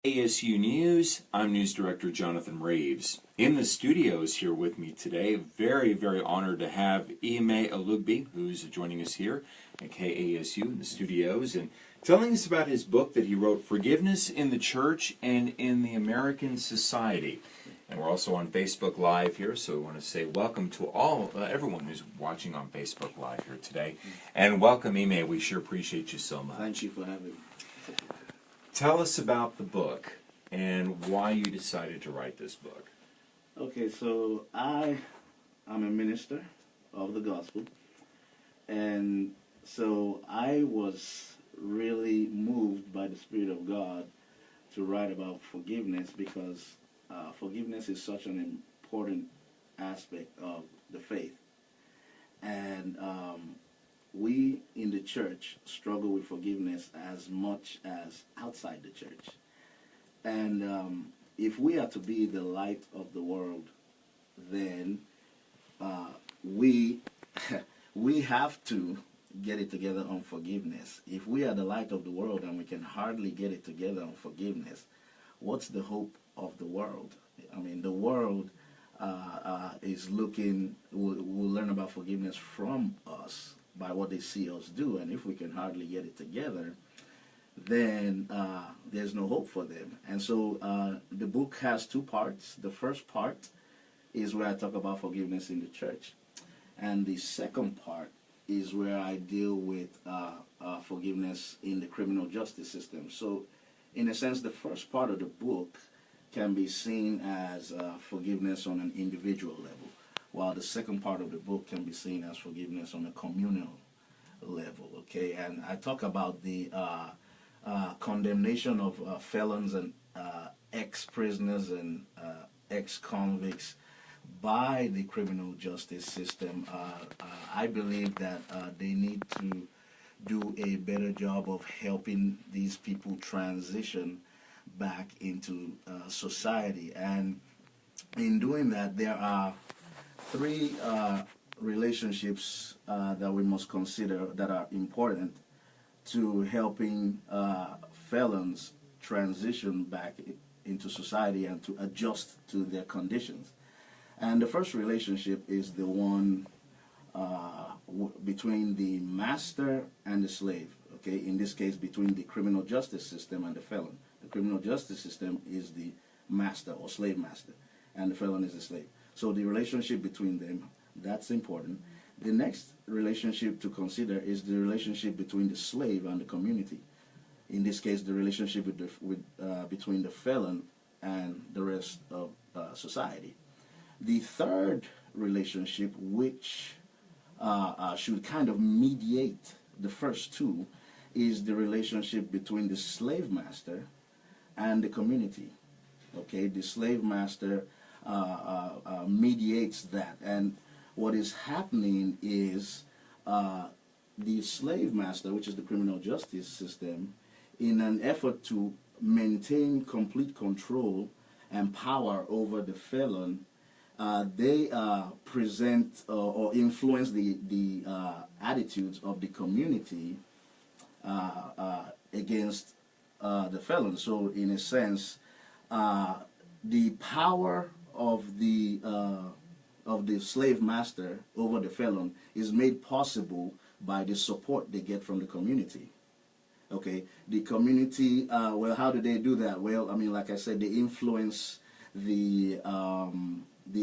ASU News, I'm News Director Jonathan Reeves. In the studios here with me today, very honored to have Elugbe, who's joining us here at KASU in the studios and telling us about his book that he wrote, Forgiveness in the Church and in the American Society. And we're also on Facebook Live here, so we want to say welcome to everyone who's watching on Facebook Live here today. And welcome, Ime. We sure appreciate you so much. Thank you for having me. Tell us about the book and why you decided to write this book. Okay, so I am a minister of the gospel, and so I was really moved by the Spirit of God to write about forgiveness because forgiveness is such an important aspect of the faith. And we in the church struggle with forgiveness as much as outside the church. And if we are to be the light of the world, then we we have to get it together on forgiveness. If we are the light of the world and we can hardly get it together on forgiveness, what's the hope of the world? I mean, the world is looking, will learn about forgiveness from us by what they see us do, and if we can hardly get it together, then there's no hope for them. And so the book has two parts. The first part is where I talk about forgiveness in the church, and the second part is where I deal with forgiveness in the criminal justice system. So in a sense, the first part of the book can be seen as forgiveness on an individual level, while the second part of the book can be seen as forgiveness on a communal level, okay? And I talk about the condemnation of felons and ex-prisoners and ex-convicts by the criminal justice system. I believe that they need to do a better job of helping these people transition back into society. And in doing that, there are three relationships that we must consider that are important to helping felons transition back into society and to adjust to their conditions. And the first relationship is the one between the master and the slave, okay? In this case, between the criminal justice system and the felon. The criminal justice system is the master or slave master, and the felon is the slave. So the relationship between them, that's important. The next relationship to consider is the relationship between the slave and the community. In this case, the relationship between the felon and the rest of society. The third relationship, which should kind of mediate the first two, is the relationship between the slave master and the community. Okay, the slave master mediates that, and what is happening is the slave master, which is the criminal justice system, in an effort to maintain complete control and power over the felon, they present or influence the attitudes of the community against the felon. So in a sense, the power of the slave master over the felon is made possible by the support they get from the community. Okay, the community, well, how do they do that? Well, I mean, like I said, they influence the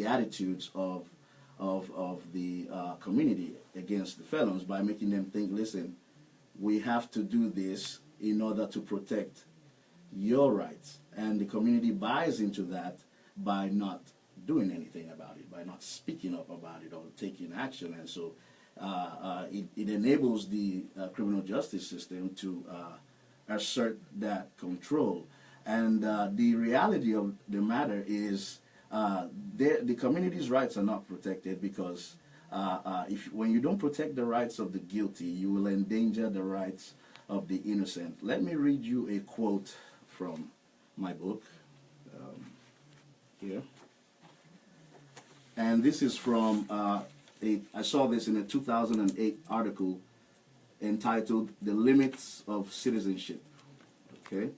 attitudes of the community against the felons by making them think, listen, we have to do this in order to protect your rights. And the community buys into that by not doing anything about it, by not speaking up about it or taking action. And so it enables the criminal justice system to assert that control. And the reality of the matter is the community's rights are not protected because when you don't protect the rights of the guilty, you will endanger the rights of the innocent. Let me read you a quote from my book here. And this is from, I saw this in a 2008 article entitled The Limits of Citizenship. Okay?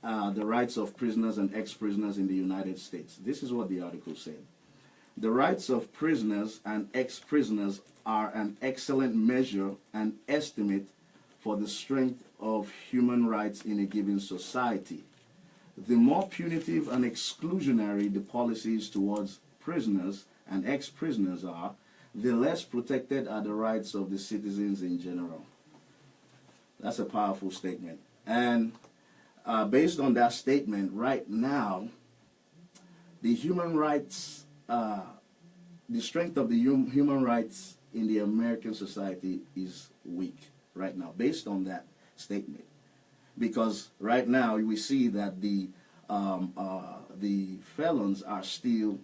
the rights of prisoners and ex-prisoners in the United States. This is what the article said. The rights of prisoners and ex-prisoners are an excellent measure and estimate for the strength of human rights in a given society. The more punitive and exclusionary the policies towards prisoners and ex-prisoners are, the less protected are the rights of the citizens in general. That's a powerful statement. And based on that statement, right now, the human rights, the strength of the human rights in the American society is weak right now, based on that statement. Because right now we see that the felons are still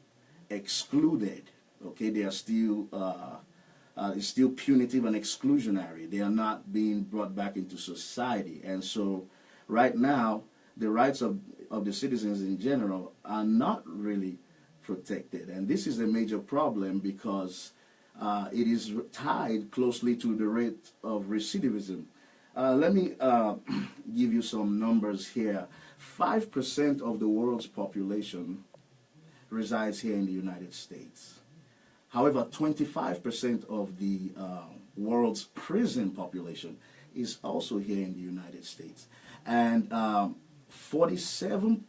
excluded. Okay, they are still it's still punitive and exclusionary. They are not being brought back into society, and so right now the rights of the citizens in general are not really protected, and this is a major problem because it is tied closely to the rate of recidivism. Let me give you some numbers here. 5% of the world's population resides here in the United States. However, 25% of the world's prison population is also here in the United States. And 47%,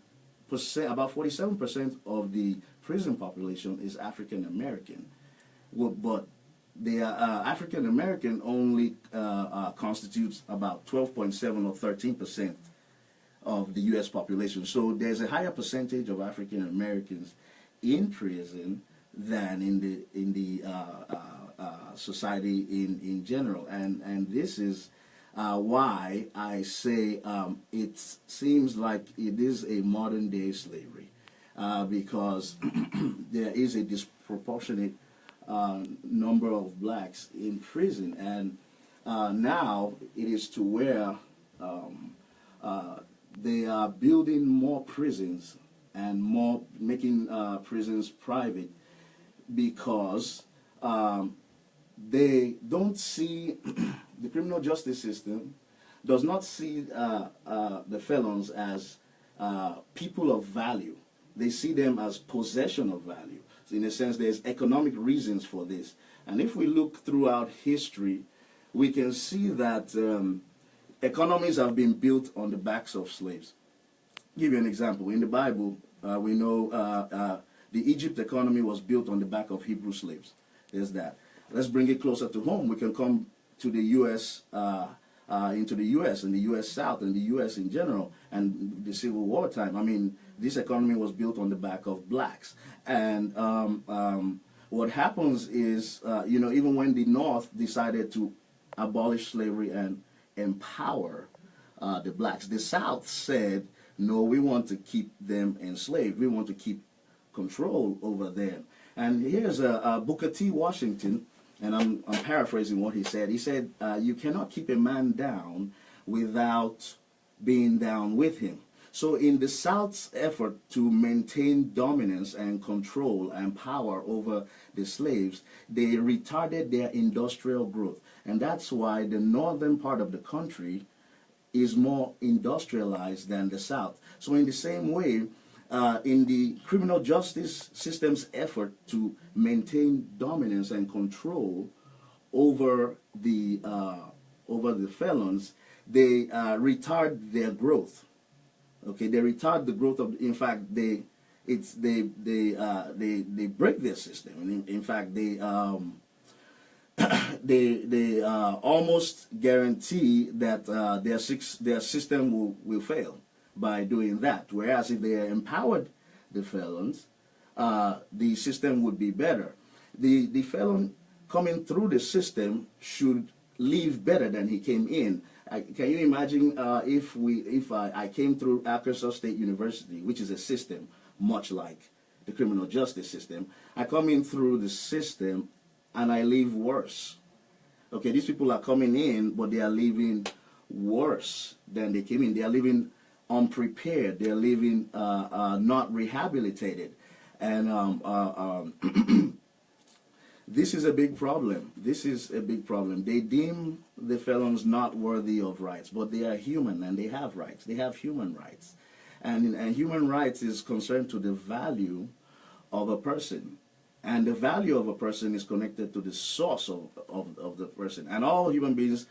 about 47% of the prison population is African American. Well, but the African American only constitutes about 12.7 or 13% of the U.S. population. So there's a higher percentage of African Americans in prison than in the society in general, and this is why I say it seems like it is a modern day slavery, because there is a disproportionate number of blacks in prison, and now it is to where they are building more prisons and more making prisons private, because they don't see the criminal justice system does not see the felons as people of value. They see them as possession of value. So in a sense, there's economic reasons for this. And if we look throughout history, we can see that economies have been built on the backs of slaves. I'll give you an example. In the Bible, we know the Egypt economy was built on the back of Hebrew slaves. There's that. Let's bring it closer to home. We can come to the U.S., into the U.S. and the U.S. South and the U.S. in general, and the Civil War time. I mean, this economy was built on the back of blacks. And what happens is, even when the North decided to abolish slavery and empower the blacks, the South said, no, we want to keep them enslaved. We want to keep control over them. And here's Booker T. Washington, and I'm paraphrasing what he said. He said, you cannot keep a man down without being down with him. So in the South's effort to maintain dominance and control and power over the slaves, they retarded their industrial growth. And that's why the northern part of the country is more industrialized than the South. So in the same way, in the criminal justice system's effort to maintain dominance and control over the felons, they retard their growth. Okay, they retard the growth of. In fact, they break their system. In fact, they almost guarantee that their system will fail by doing that. Whereas if they empowered the felons, the system would be better. The felon coming through the system should leave better than he came in. Can you imagine if I came through Arkansas State University, which is a system much like the criminal justice system. I come in through the system and I leave worse. Okay, these people are coming in, but they are leaving worse than they came in. They are leaving unprepared. They are leaving not rehabilitated. And this is a big problem. This is a big problem. They deem the felons not worthy of rights, but they are human and they have rights. They have human rights. And human rights is concerned to the value of a person. And the value of a person is connected to the source of the person. And all human beings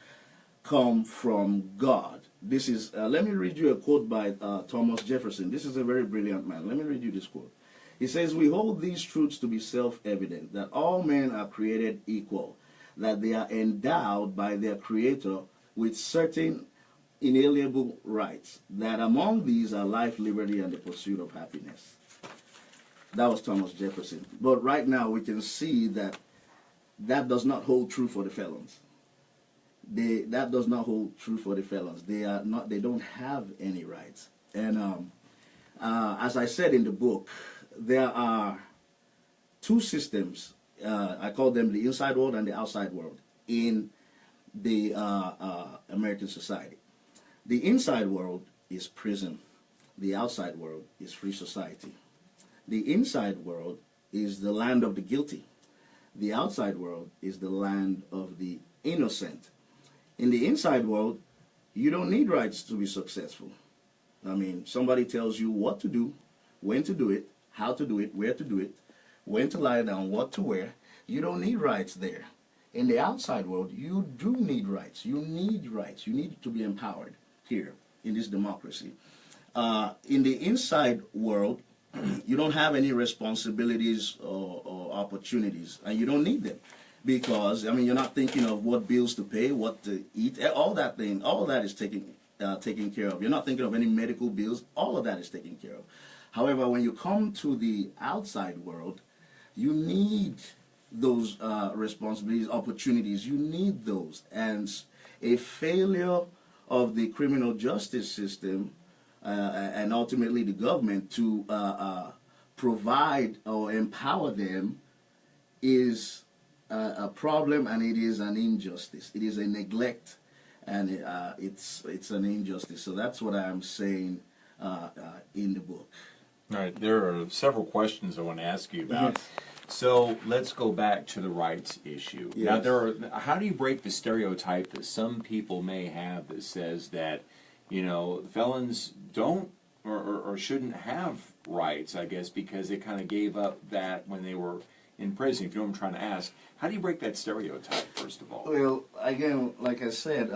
come from God. This is, let me read you a quote by Thomas Jefferson. This is a very brilliant man. Let me read you this quote. He says, "We hold these truths to be self-evident, that all men are created equal, that they are endowed by their Creator with certain inalienable rights, that among these are life, liberty, and the pursuit of happiness." That was Thomas Jefferson. But right now we can see that that does not hold true for the felons. That does not hold true for the felons. They don't have any rights. And as I said in the book, there are two systems. I call them the inside world and the outside world in the American society. The inside world is prison. The outside world is free society. The inside world is the land of the guilty. The outside world is the land of the innocent. In the inside world, you don't need rights to be successful. I mean, somebody tells you what to do, when to do it, how to do it, where to do it, when to lie down, what to wear. You don't need rights there. In the outside world, you do need rights. You need rights. You need to be empowered here in this democracy. In the inside world, you don't have any responsibilities or opportunities, and you don't need them. Because, I mean, you're not thinking of what bills to pay, what to eat, all that is taken care of. You're not thinking of any medical bills, all of that is taken care of. However, when you come to the outside world, you need those responsibilities, opportunities, you need those. And a failure of the criminal justice system and ultimately the government to provide or empower them is a problem, and it is an injustice. It is a neglect, and it's an injustice. So that's what I'm saying in the book. All right, there are several questions I want to ask you about. Yes. So let's go back to the rights issue. Yes. Now, how do you break the stereotype that some people may have that says that, felons don't or shouldn't have rights, I guess, because they kind of gave up that when they were in prison? If you know what I'm trying to ask, how do you break that stereotype, first of all? Well, again, like I said,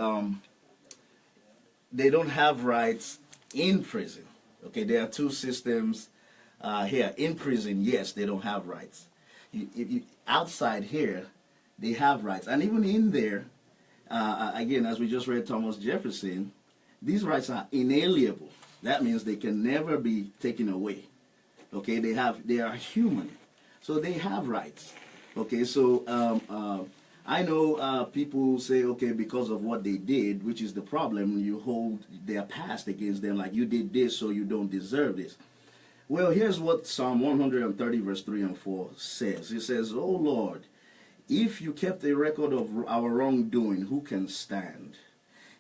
they don't have rights in prison. Okay, there are two systems here. In prison, yes, they don't have rights. Outside here, they have rights. And even in there, again, as we just read Thomas Jefferson, these rights are inalienable. That means they can never be taken away. Okay, they are human. So they have rights. Okay, so I know people say, okay, because of what they did, which is the problem, you hold their past against them, like you did this, so you don't deserve this. Well, here's what Psalm 130, verse 3 and 4 says. It says, "O Lord, if you kept a record of our wrongdoing, who can stand?"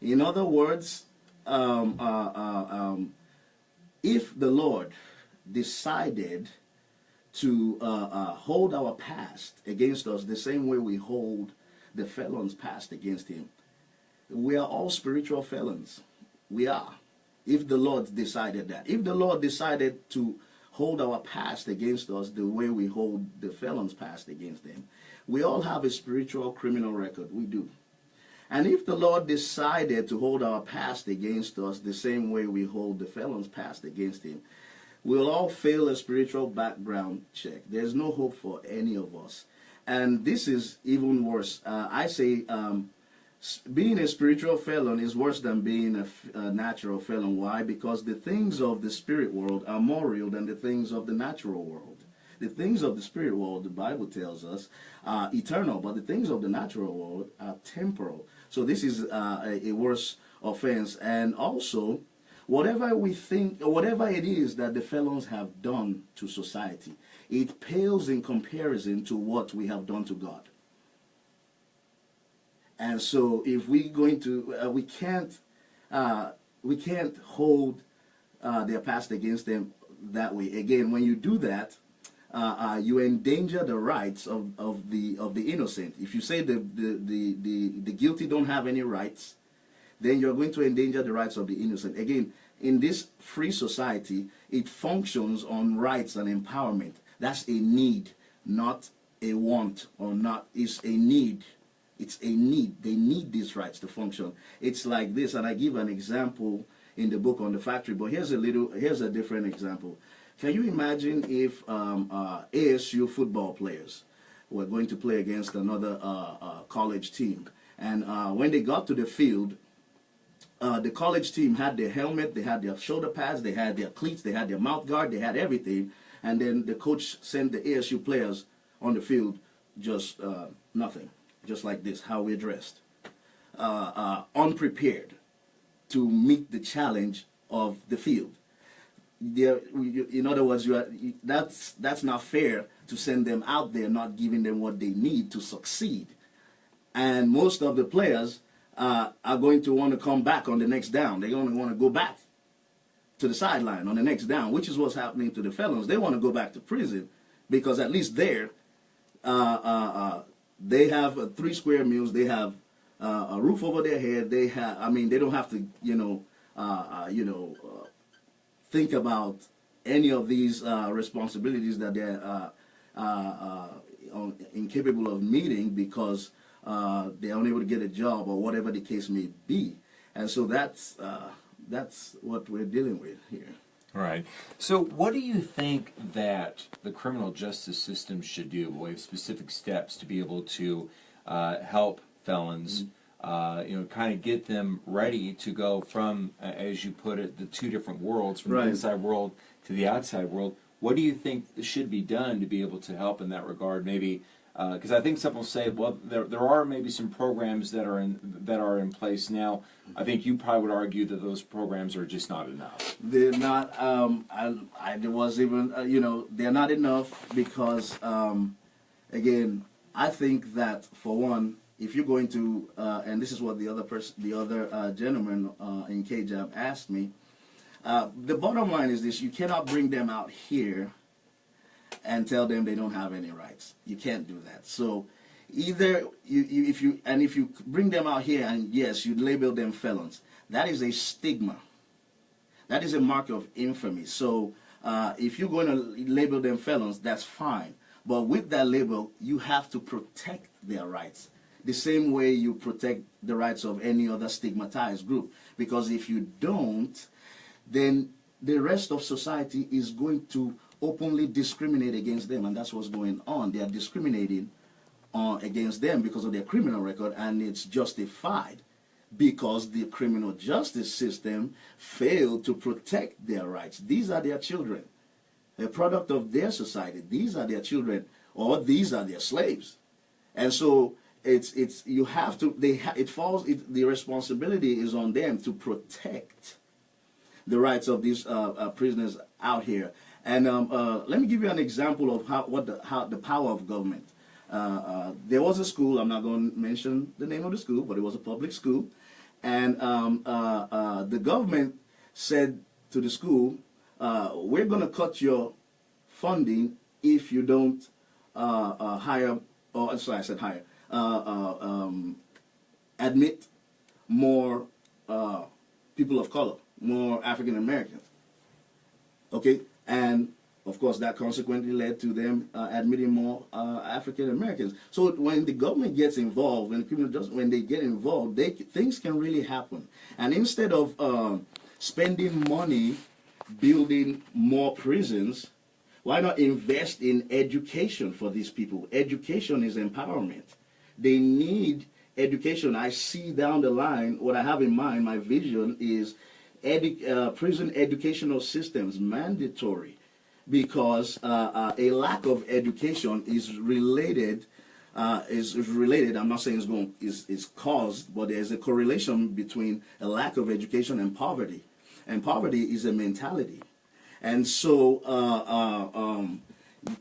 In other words, if the Lord decided to hold our past against us the same way we hold the felons' past against him, we are all spiritual felons. We are. If the Lord decided that. If the Lord decided to hold our past against us the way we hold the felons' past against them, we all have a spiritual criminal record. We do. And if the Lord decided to hold our past against us the same way we hold the felons' past against him, we'll all fail a spiritual background check. There's no hope for any of us. And this is even worse. I say being a spiritual felon is worse than being a natural felon. Why? Because the things of the spirit world are more real than the things of the natural world. The things of the spirit world, the Bible tells us, are eternal, but the things of the natural world are temporal. So this is a worse offense. And also, whatever we think, or whatever it is that the felons have done to society, it pales in comparison to what we have done to God. And so, if we're going to, we can't hold their past against them that way. Again, when you do that, you endanger the rights of the innocent. If you say the guilty don't have any rights, then you're going to endanger the rights of the innocent. Again, in this free society, it functions on rights and empowerment. That's a need, not a want, or not. It's a need. It's a need. They need these rights to function. It's like this, and I give an example in the book on the factory. But here's a different example. Can you imagine if ASU football players were going to play against another college team, and when they got to the field, the college team had their helmet, they had their shoulder pads, they had their cleats, they had their mouth guard, they had everything, and then the coach sent the ASU players on the field just nothing, just like this, how we're dressed, unprepared to meet the challenge of the field. In other words, that's not fair to send them out there not giving them what they need to succeed. And most of the players are going to want to come back on the next down. They're going to want to go back to the sideline on the next down, which is what's happening to the felons. They want to go back to prison because at least there they have 3 square meals. They have a roof over their head. They have, they don't have to, think about any of these responsibilities that they're incapable of meeting because they're unable to get a job or whatever the case may be. And so that's what we're dealing with here. Right. So what do you think that the criminal justice system should do? We have specific steps to be able to help felons, kind of get them ready to go from, as you put it, the 2 different worlds, from the inside world to the outside world. What do you think should be done to be able to help in that regard? Maybe because I think some will say, well, there are maybe some programs that are in place now. I think you probably would argue that those programs are just not enough. They're not. There was even they're not enough because again, I think that for one, if you're going to and this is what the other gentleman in KJAB asked me. The bottom line is this: you cannot bring them out here and tell them they don't have any rights. You can't do that. So either if you bring them out here and yes, you label them felons, that is a stigma. That is a mark of infamy. So if you're going to label them felons, that's fine. But with that label, you have to protect their rights the same way you protect the rights of any other stigmatized group. Because if you don't, then the rest of society is going to openly discriminate against them, and that's what's going on. They are discriminating against them because of their criminal record, and it's justified because the criminal justice system failed to protect their rights. These are their children, a product of their society. These are their children, or these are their slaves, and so you have to. The responsibility is on them to protect the rights of these prisoners out here. And let me give you an example of how the power of government. There was a school. I'm not going to mention the name of the school, but it was a public school, and the government said to the school, "We're going to cut your funding if you don't hire." Oh, sorry, I said hire. Admit more people of color, more African Americans. Okay. And of course, that consequently led to them admitting more African Americans. So when the government gets involved, when they get involved, things can really happen. And instead of spending money building more prisons, why not invest in education for these people? Education is empowerment. They need education. I see down the line, what I have in mind, my vision is prison educational systems mandatory, because a lack of education is related. I'm not saying it's caused, but there's a correlation between a lack of education and poverty is a mentality, and so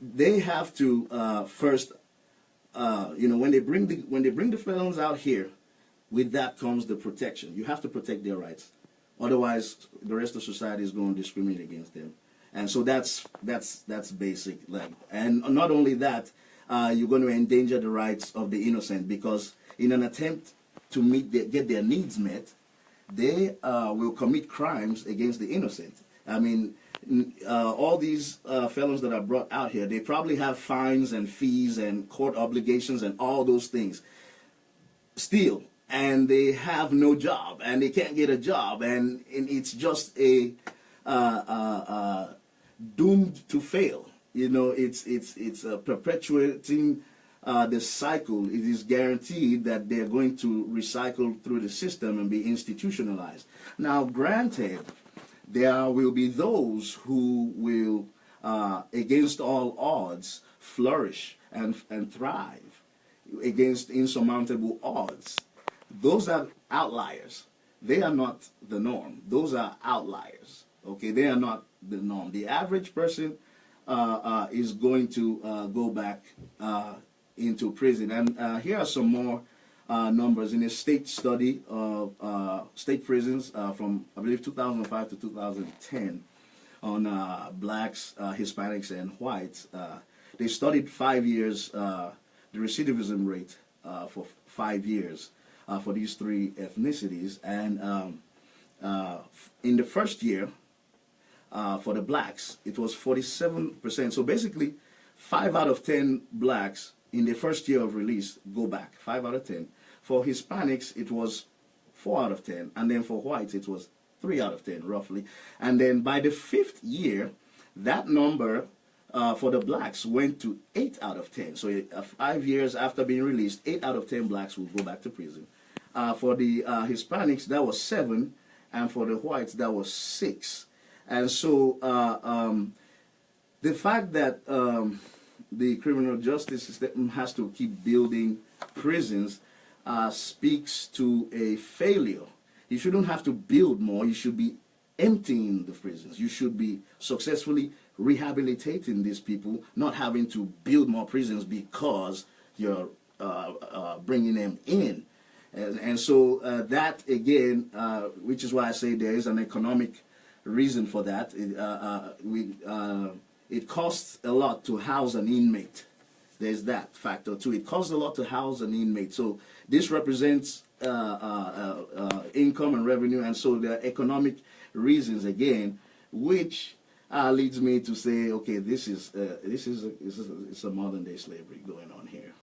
they have to first, when they bring the felons out here, with that comes the protection. You have to protect their rights. Otherwise, the rest of society is going to discriminate against them, and so that's basic. And not only that, you're going to endanger the rights of the innocent, because in an attempt to get their needs met, they will commit crimes against the innocent. I mean, all these felons that are brought out here, they probably have fines and fees and court obligations and all those things still, and they have no job, and they can't get a job, and it's just a doomed to fail. You know, it's perpetuating the cycle. It is guaranteed that they're going to recycle through the system and be institutionalized. Now, granted, there will be those who will, against all odds, flourish and thrive against insurmountable odds. Those are outliers. They are not the norm. Those are outliers. Okay, they are not the norm. The average person is going to go back into prison. And here are some more numbers in a state study of state prisons from, I believe, 2005 to 2010 on blacks, Hispanics, and whites. They studied 5 years, the recidivism rate for 5 years for these three ethnicities. And in the first year, for the blacks, it was 47%. So basically, 5 out of 10 blacks in the first year of release go back, 5 out of 10. For Hispanics, it was 4 out of 10. And then for whites, it was 3 out of 10, roughly. And then by the 5th year, that number for the blacks went to 8 out of 10. So 5 years after being released, 8 out of 10 blacks will go back to prison. For the Hispanics, that was 7. And for the whites, that was 6. And so the fact that the criminal justice system has to keep building prisons speaks to a failure. You shouldn't have to build more. You should be emptying the prisons. You should be successfully rehabilitating these people, not having to build more prisons because you're bringing them in. And so that, again, which is why I say there is an economic reason for that. It costs a lot to house an inmate. There's that factor too. It costs a lot to house an inmate. So this represents income and revenue, and so there are economic reasons again, which leads me to say, okay, this is a modern day slavery going on here.